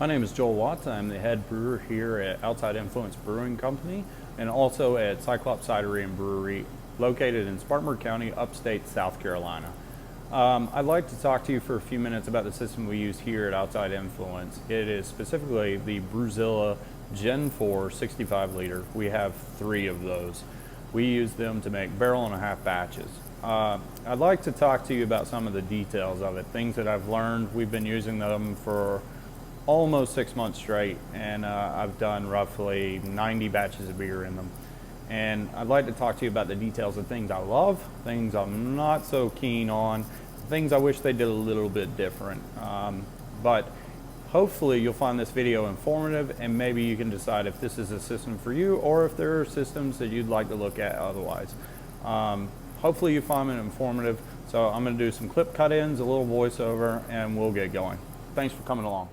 My name is Joel Watts. I'm the head brewer here at Outside Influence Brewing Company and also at Cyclops Cidery and Brewery located in Spartanburg County, upstate South Carolina. I'd like to talk to you for a few minutes about the system we use here at Outside Influence. It is specifically the Brewzilla Gen 4 65 liter. We have 3 of those. We use them to make barrel and a half batches. I'd like to talk to you about some of the details of it, things that I've learned. We've been using them for almost 6 months straight, and I've done roughly 90 batches of beer in them. And I'd like to talk to you about the details of things I love, things I'm not so keen on, things I wish they did a little bit different. But hopefully you'll find this video informative, and maybe you can decide if this is a system for you or if there are systems that you'd like to look at otherwise. Hopefully you find it informative. So I'm going to do some clip cut-ins, a little voiceover, and we'll get going. Thanks for coming along.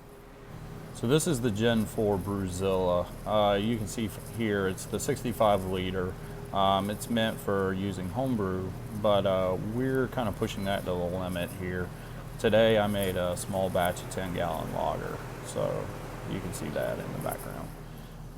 So this is the Gen 4 Brewzilla. You can see here it's the 65 liter. It's meant for using homebrew, but we're kind of pushing that to the limit here. Today I made a small batch of 10-gallon lager, so you can see that in the background.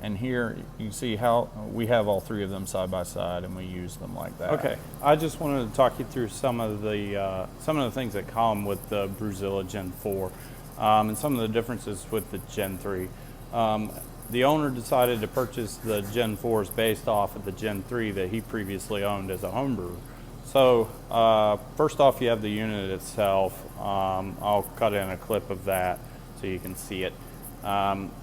And here you see how we have all 3 of them side by side, and we use them like that. Okay, I just wanted to talk you through some of the things that come with the Brewzilla Gen 4. And some of the differences with the Gen 3. The owner decided to purchase the Gen 4s based off of the Gen 3 that he previously owned as a homebrewer. So first off, you have the unit itself. I'll cut in a clip of that so you can see it.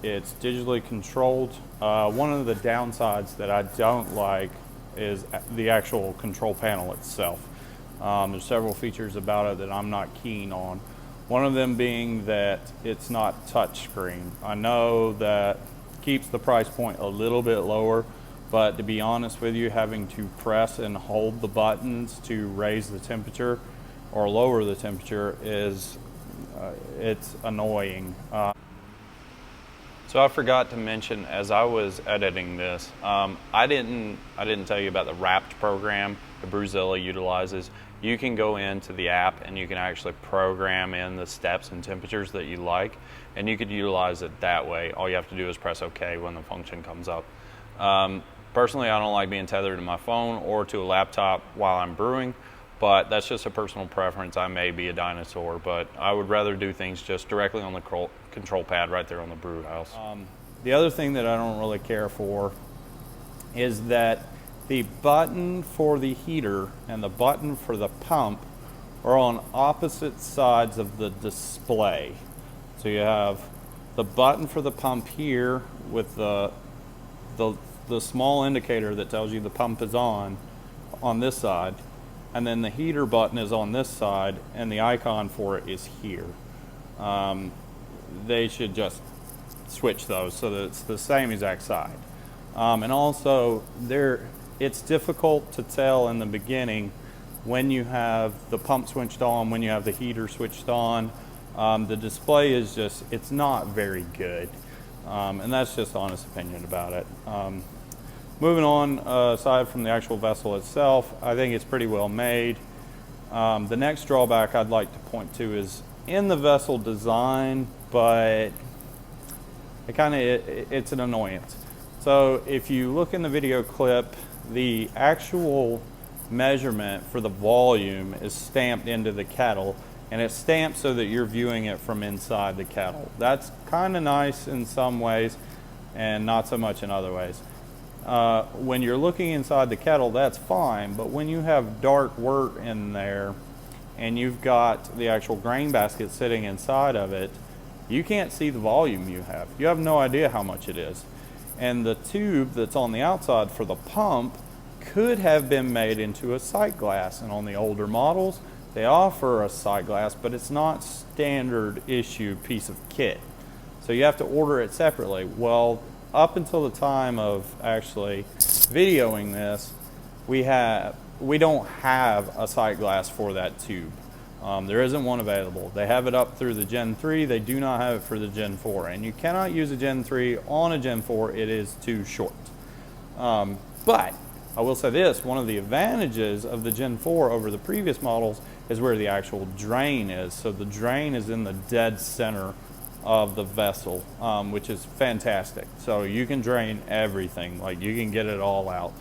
It's digitally controlled. One of the downsides that I don't like is the actual control panel itself. There's several features about it that I'm not keen on. One of them being that it's not touchscreen. I know that keeps the price point a little bit lower, but to be honest with you, having to press and hold the buttons to raise the temperature or lower the temperature is it's annoying. So I forgot to mention as I was editing this, I didn't tell you about the wrapped program the Brewzilla utilizes. You can go into the app and you can actually program in the steps and temperatures that you like, and you could utilize it that way. All you have to do is press OK when the function comes up. Personally, I don't like being tethered to my phone or to a laptop while I'm brewing, but that's just a personal preference. I may be a dinosaur, but I would rather do things just directly on the control pad right there on the brew house. The other thing that I don't really care for is that the button for the heater and the button for the pump are on opposite sides of the display. So you have the button for the pump here with the small indicator that tells you the pump is on this side, and then the heater button is on this side, and the icon for it is here. They should just switch those so that it's the same exact side. And also it's difficult to tell in the beginning when you have the pump switched on, when you have the heater switched on. The display is just, it's not very good. And that's just honest opinion about it. Moving on, aside from the actual vessel itself, I think it's pretty well made. The next drawback I'd like to point to is in the vessel design, but it's an annoyance. So if you look in the video clip, the actual measurement for the volume is stamped into the kettle, and it's stamped so that you're viewing it from inside the kettle. That's kind of nice in some ways and not so much in other ways. When you're looking inside the kettle, that's fine, but when you have dark wort in there and you've got the actual grain basket sitting inside of it, you can't see the volume you have. You have no idea how much it is. And the tube that's on the outside for the pump could have been made into a sight glass. And on the older models, they offer a sight glass, but it's not standard issue piece of kit. So you have to order it separately. Well, up until the time of actually videoing this, we don't have a sight glass for that tube. There isn't one available. They have it up through the Gen 3. They do not have it for the Gen 4. And you cannot use a Gen 3 on a Gen 4. It is too short. But I will say this, one of the advantages of the Gen 4 over the previous models is where the actual drain is. So the drain is in the dead center of the vessel, which is fantastic. So you can drain everything, like you can get it all out.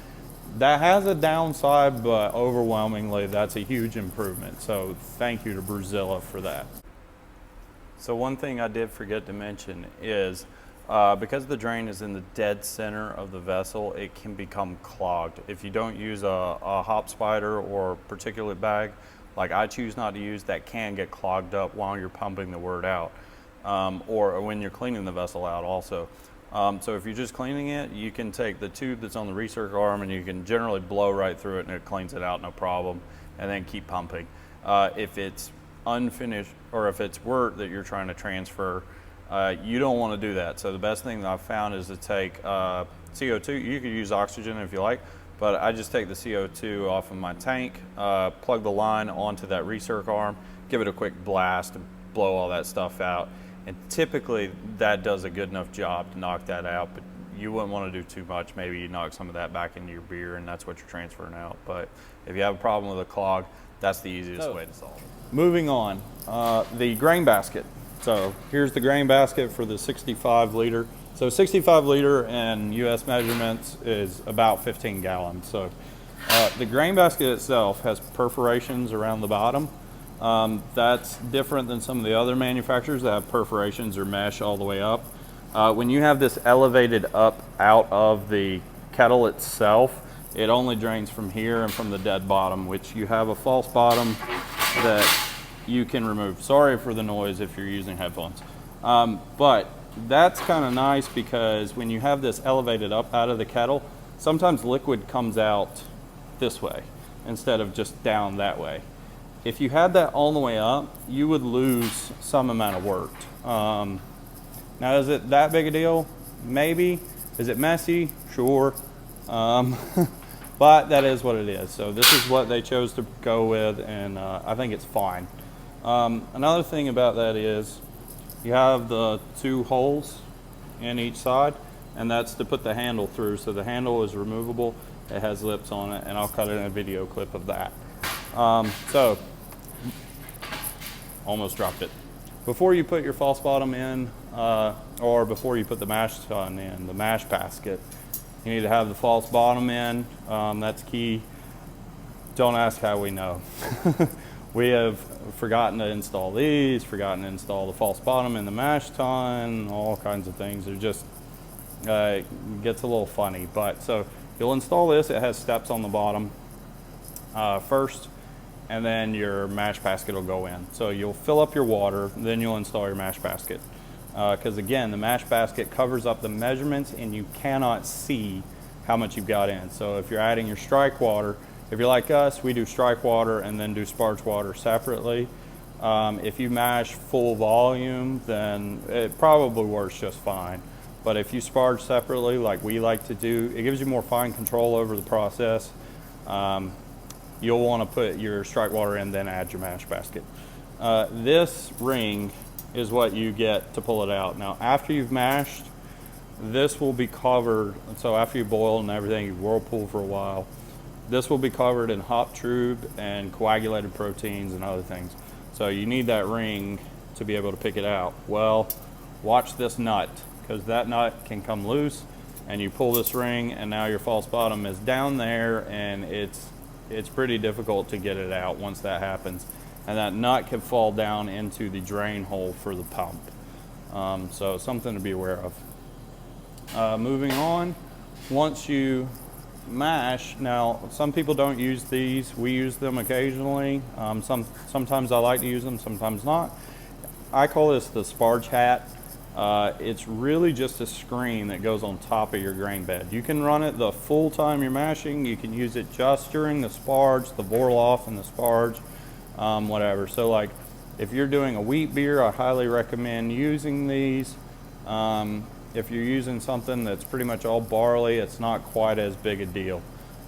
That has a downside, but overwhelmingly that's a huge improvement. So thank you to Brewzilla for that. So one thing I did forget to mention is because the drain is in the dead center of the vessel, it can become clogged. If you don't use a hop spider or particulate bag, like I choose not to use, that can get clogged up while you're pumping the wort out, or when you're cleaning the vessel out also. So if you're just cleaning it, you can take the tube that's on the recirc arm and you can generally blow right through it and it cleans it out no problem, and then keep pumping. If it's unfinished or if it's wort that you're trying to transfer, you don't want to do that. So the best thing that I've found is to take CO2. You could use oxygen if you like, but I just take the CO2 off of my tank, plug the line onto that recirc arm, give it a quick blast and blow all that stuff out. And typically that does a good enough job to knock that out, but you wouldn't want to do too much. Maybe you knock some of that back into your beer and that's what you're transferring out. But if you have a problem with a clog, that's the easiest way to solve it. Moving on, the grain basket. So here's the grain basket for the 65 liter. So 65 liter in US measurements is about 15 gallons. So the grain basket itself has perforations around the bottom. That's different than some of the other manufacturers that have perforations or mesh all the way up. When you have this elevated up out of the kettle itself, it only drains from here and from the dead bottom, which you have a false bottom that you can remove. Sorry for the noise if you're using headphones. But that's kind of nice because when you have this elevated up out of the kettle, sometimes liquid comes out this way instead of just down that way. If you had that all the way up, you would lose some amount of wort. Now, is it that big a deal? Maybe. Is it messy? Sure. But that is what it is. So this is what they chose to go with, and I think it's fine. Another thing about that is you have the two holes in each side, and that's to put the handle through. So the handle is removable. It has lips on it, and I'll cut in a video clip of that. So, almost dropped it. Before you put your false bottom in, or before you put the mash tun in, the mash basket, you need to have the false bottom in. That's key. Don't ask how we know. We have forgotten to install these, forgotten to install the false bottom in the mash tun, all kinds of things. It just gets a little funny. But so you'll install this. It has steps on the bottom first, and then your mash basket will go in. So you'll fill up your water, then you'll install your mash basket. Because again, the mash basket covers up the measurements and you cannot see how much you've got in. So if you're adding your strike water, if you're like us, we do strike water and then do sparge water separately. If you mash full volume, then it probably works just fine. But if you sparge separately, like we like to do, it gives you more fine control over the process. You'll want to put your strike water in, then add your mash basket. This ring is what you get to pull it out. Now, after you've mashed, this will be covered. So after you boil and everything, you whirlpool for a while, this will be covered in hop tube and coagulated proteins and other things. So you need that ring to be able to pick it out. Well, watch this nut, because that nut can come loose and you pull this ring and now your false bottom is down there, and it's pretty difficult to get it out once that happens. And that nut can fall down into the drain hole for the pump. So something to be aware of. Moving on, once you mash, now some people don't use these. We use them occasionally. Sometimes I like to use them, sometimes not. I call this the sparge hat. It's really just a screen that goes on top of your grain bed. You can run it the full time you're mashing. You can use it just during the sparge, the Vorloff and the sparge, whatever. So like if you're doing a wheat beer, I highly recommend using these. If you're using something that's pretty much all barley, it's not quite as big a deal.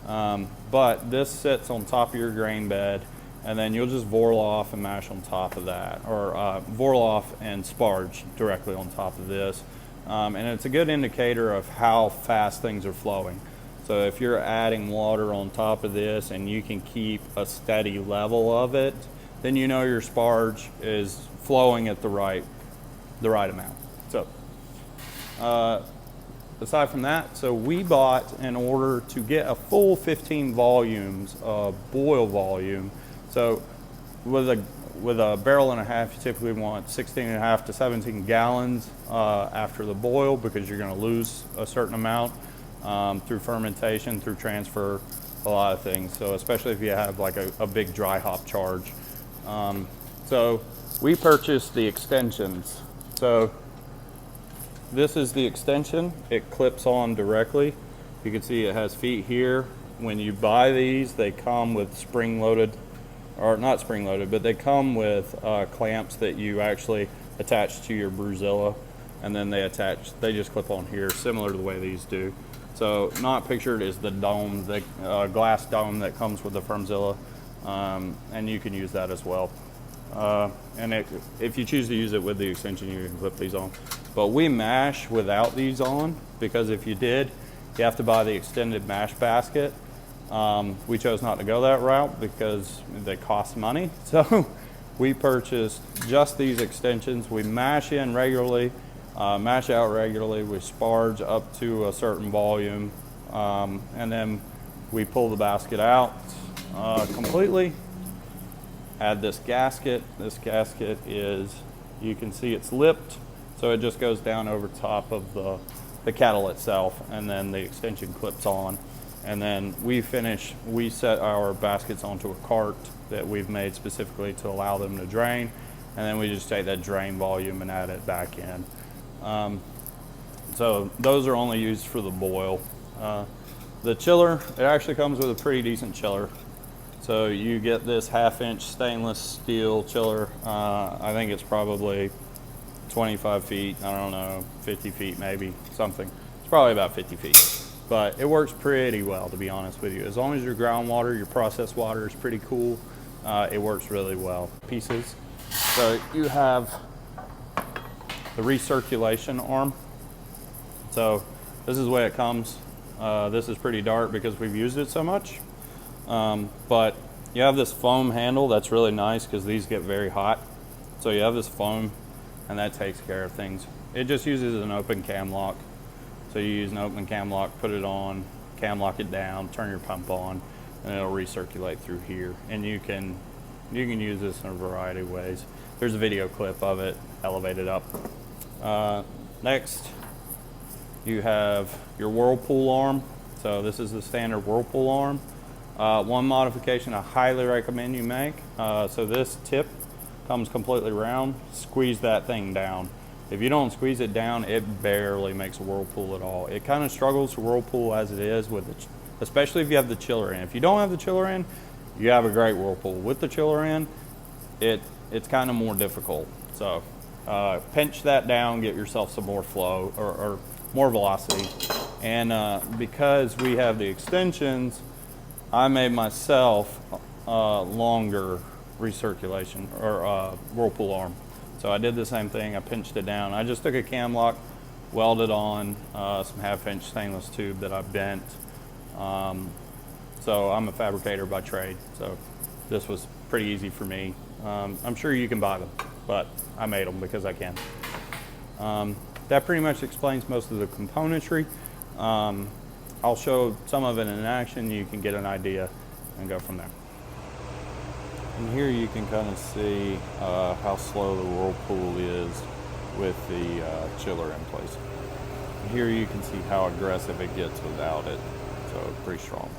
But this sits on top of your grain bed, and then you'll just Vorloff and mash on top of that, or Vorloff and sparge directly on top of this. And it's a good indicator of how fast things are flowing. So if you're adding water on top of this and you can keep a steady level of it, then you know your sparge is flowing at the right the right amount. So aside from that, so we bought, in order to get a full 15 volumes of boil volume, so with a barrel and a half, you typically want 16 and a half to 17 gallons after the boil, because you're going to lose a certain amount through fermentation, through transfer, a lot of things. So especially if you have like a big dry hop charge. So we purchased the extensions. So this is the extension. It clips on directly. You can see it has feet here. When you buy these, they come with spring-loaded, or not spring-loaded, but they come with clamps that you actually attach to your Brewzilla, and then they just clip on here, similar to the way these do. So not pictured is the dome, the glass dome that comes with the Brewzilla, and you can use that as well. And if you choose to use it with the extension, you can clip these on. But we mash without these on, because if you did, you have to buy the extended mash basket. We chose not to go that route because they cost money. So we purchased just these extensions. We mash in regularly, mash out regularly. We sparge up to a certain volume, and then we pull the basket out completely. Add this gasket. This gasket is, you can see it's lipped, so it just goes down over top of the kettle itself, and then the extension clips on. And then we set our baskets onto a cart that we've made specifically to allow them to drain, and then we just take that drain volume and add it back in. So those are only used for the boil. The chiller, it actually comes with a pretty decent chiller. So you get this 1/2-inch stainless steel chiller. I think it's probably 25 feet, I don't know, 50 feet maybe, something. It's probably about 50 feet. But it works pretty well, to be honest with you. As long as your groundwater, your processed water is pretty cool, it works really well. Pieces. So you have the recirculation arm. So this is the way it comes. This is pretty dark because we've used it so much. But you have this foam handle that's really nice because these get very hot. So you have this foam, and that takes care of things. It just uses an open cam lock. So you use an open cam lock, put it on, cam lock it down, turn your pump on, and it'll recirculate through here. And you can use this in a variety of ways. There's a video clip of it elevated up. Next, you have your Whirlpool arm. So this is the standard Whirlpool arm. One modification I highly recommend you make. So this tip comes completely round. Squeeze that thing down. If you don't squeeze it down, it barely makes a whirlpool at all. It kind of struggles to whirlpool as it is, especially if you have the chiller in. If you don't have the chiller in, you have a great whirlpool. With the chiller in, it's kind of more difficult. So pinch that down, get yourself some more flow or more velocity. And because we have the extensions, I made myself longer recirculation or whirlpool arm. So I did the same thing. I pinched it down. I just took a cam lock, welded on some 1/2-inch stainless tube that I bent. So I'm a fabricator by trade, so this was pretty easy for me. I'm sure you can buy them, but I made them because I can. That pretty much explains most of the componentry. I'll show some of it in action. You can get an idea and go from there. And here you can kind of see how slow the whirlpool is with the chiller in place. And here you can see how aggressive it gets without it, so pretty strong.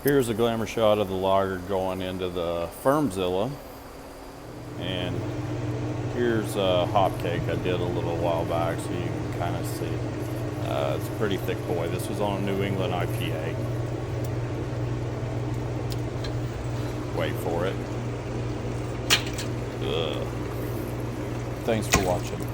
Here's a glamour shot of the lager going into the Brewzilla, and here's a hop cake I did a little while back, so you can kind of see. It's a pretty thick boy. This was on a New England IPA. Wait for it. Ugh. Thanks for watching.